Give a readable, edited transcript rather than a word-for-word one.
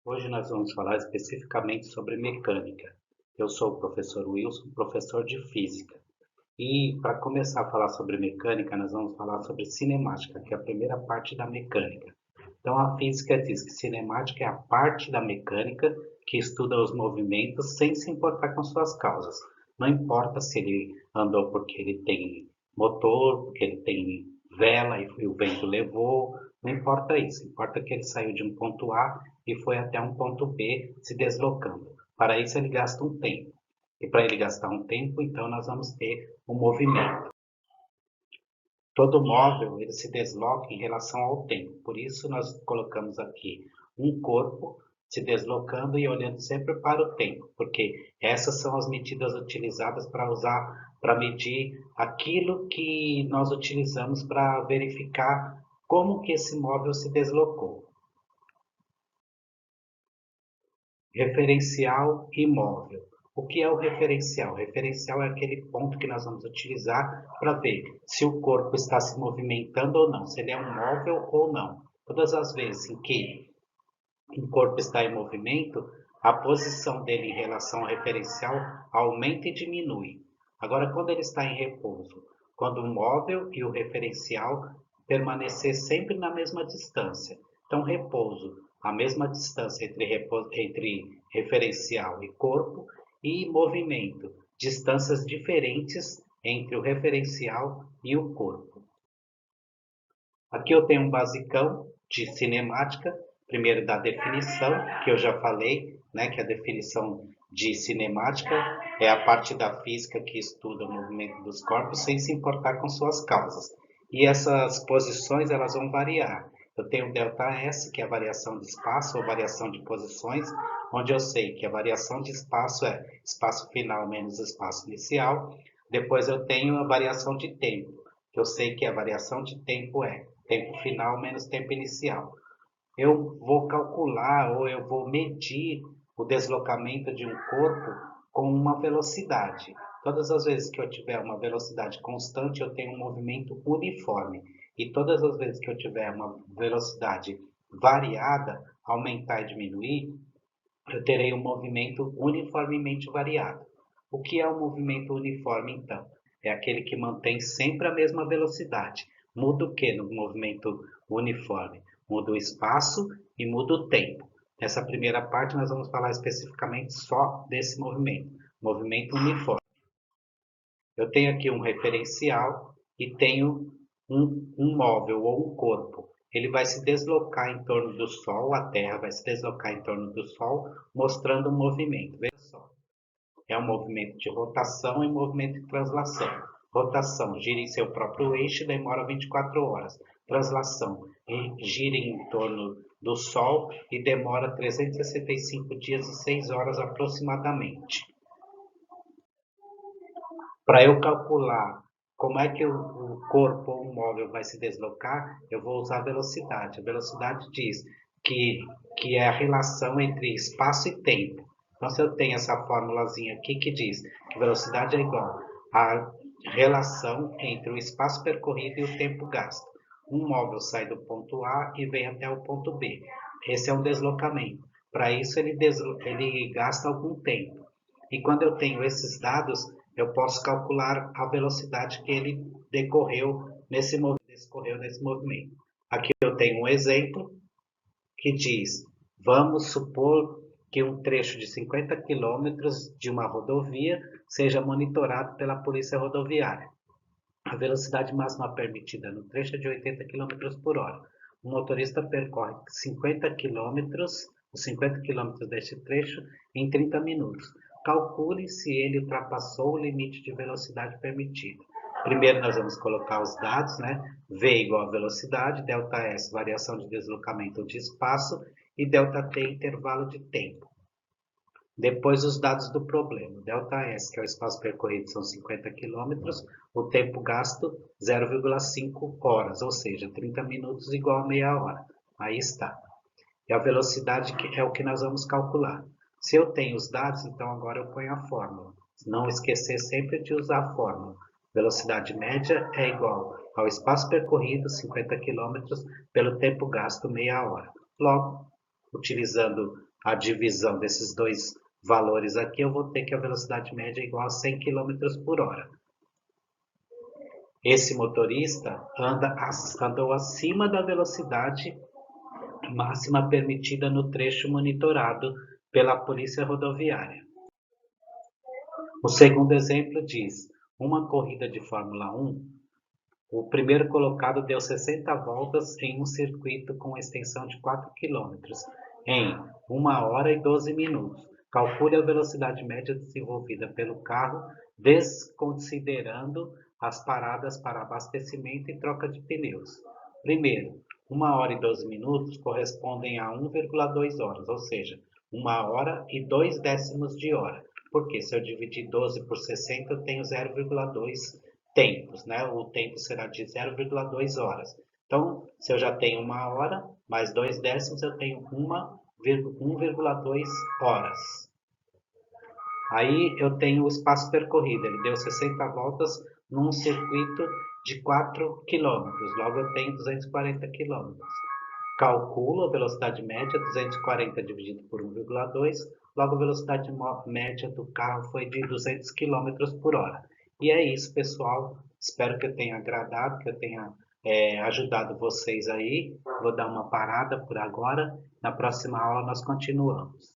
Hoje nós vamos falar especificamente sobre mecânica. Eu sou o professor Wilson, professor de física. E para começar a falar sobre mecânica, nós vamos falar sobre cinemática, que é a primeira parte da mecânica. Então a física diz que cinemática é a parte da mecânica que estuda os movimentos sem se importar com suas causas. Não importa se ele andou porque ele tem motor, porque ele tem vela e o vento levou, não importa isso. Importa que ele saiu de um ponto A e foi até um ponto B se deslocando. Para isso ele gasta um tempo. E para ele gastar um tempo, então nós vamos ter um movimento. Todo móvel ele se desloca em relação ao tempo. Por isso nós colocamos aqui um corpo se deslocando e olhando sempre para o tempo, porque essas são as medidas utilizadas para medir aquilo que nós utilizamos para verificar como que esse móvel se deslocou. Referencial e móvel. O que é o referencial? O referencial é aquele ponto que nós vamos utilizar para ver se o corpo está se movimentando ou não, se ele é um móvel ou não. Todas as vezes em que o corpo está em movimento, a posição dele em relação ao referencial aumenta e diminui. Agora, quando ele está em repouso, quando o móvel e o referencial permanecer sempre na mesma distância. Então, repouso, a mesma distância entre referencial e corpo, e movimento, distâncias diferentes entre o referencial e o corpo. Aqui eu tenho um basicão de cinemática, primeiro da definição, que eu já falei, né, que a definição de cinemática é a parte da física que estuda o movimento dos corpos sem se importar com suas causas. E essas posições elas vão variar. Eu tenho ΔS, que é a variação de espaço ou variação de posições, onde eu sei que a variação de espaço é espaço final menos espaço inicial. Depois eu tenho a variação de tempo, que eu sei que a variação de tempo é tempo final menos tempo inicial. Eu vou calcular ou eu vou medir o deslocamento de um corpo com uma velocidade. Todas as vezes que eu tiver uma velocidade constante, eu tenho um movimento uniforme. E todas as vezes que eu tiver uma velocidade variada, aumentar e diminuir, eu terei um movimento uniformemente variado. O que é um movimento uniforme, então? É aquele que mantém sempre a mesma velocidade. Muda o que no movimento uniforme? Muda o espaço e muda o tempo. Nessa primeira parte, nós vamos falar especificamente só desse movimento uniforme. Eu tenho aqui um referencial e tenho um móvel ou um corpo. Ele vai se deslocar em torno do Sol, a Terra vai se deslocar em torno do Sol, mostrando um movimento. Veja só, é um movimento de rotação e movimento de translação. Rotação, gira em seu próprio eixo e demora 24 horas. Translação, gira em torno do Sol e demora 365 dias e 6 horas aproximadamente. Para eu calcular como é que o corpo ou o móvel vai se deslocar, eu vou usar a velocidade. A velocidade diz que é a relação entre espaço e tempo. Então, se eu tenho essa formulazinha aqui que diz que velocidade é igual à relação entre o espaço percorrido e o tempo gasto. Um móvel sai do ponto A e vem até o ponto B. Esse é um deslocamento. Para isso, ele gasta algum tempo. E quando eu tenho esses dados, eu posso calcular a velocidade que ele decorreu nesse movimento. Aqui eu tenho um exemplo que diz, vamos supor que um trecho de 50 quilômetros de uma rodovia seja monitorado pela polícia rodoviária. A velocidade máxima permitida no trecho é de 80 quilômetros por hora. O motorista percorre 50 quilômetros, os 50 quilômetros deste trecho em 30 minutos. Calcule se ele ultrapassou o limite de velocidade permitida. Primeiro nós vamos colocar os dados, né? V igual a velocidade, ΔS variação de deslocamento ou de espaço e ΔT intervalo de tempo. Depois os dados do problema. ΔS, que é o espaço percorrido, são 50 quilômetros, o tempo gasto 0,5 horas, ou seja, 30 minutos igual a meia hora. Aí está. E a velocidade que é o que nós vamos calcular. Se eu tenho os dados, então agora eu ponho a fórmula. Não esquecer sempre de usar a fórmula. Velocidade média é igual ao espaço percorrido, 50 km, pelo tempo gasto, meia hora. Logo, utilizando a divisão desses dois valores aqui, eu vou ter que a velocidade média é igual a 100 km por hora. Esse motorista andou acima da velocidade máxima permitida no trecho monitorado pela Polícia Rodoviária. O segundo exemplo diz: uma corrida de Fórmula 1, o primeiro colocado deu 60 voltas em um circuito com extensão de 4 quilômetros em 1 hora e 12 minutos. Calcule a velocidade média desenvolvida pelo carro, desconsiderando as paradas para abastecimento e troca de pneus. Primeiro, 1 hora e 12 minutos correspondem a 1,2 horas, ou seja, 1 hora e 2 décimos de hora. Porque se eu dividir 12 por 60, eu tenho 0,2 tempos, né? O tempo será de 0,2 horas. Então, se eu já tenho 1 hora, mais 2 décimos, eu tenho 1,2 horas. Aí eu tenho o espaço percorrido, ele deu 60 voltas num circuito de 4 quilômetros, logo eu tenho 240 quilômetros. Calculo a velocidade média, 240 dividido por 1,2, logo a velocidade média do carro foi de 200 km por hora. E é isso, pessoal. Espero que eu tenha agradado, que eu tenha ajudado vocês aí. Vou dar uma parada por agora. Na próxima aula nós continuamos.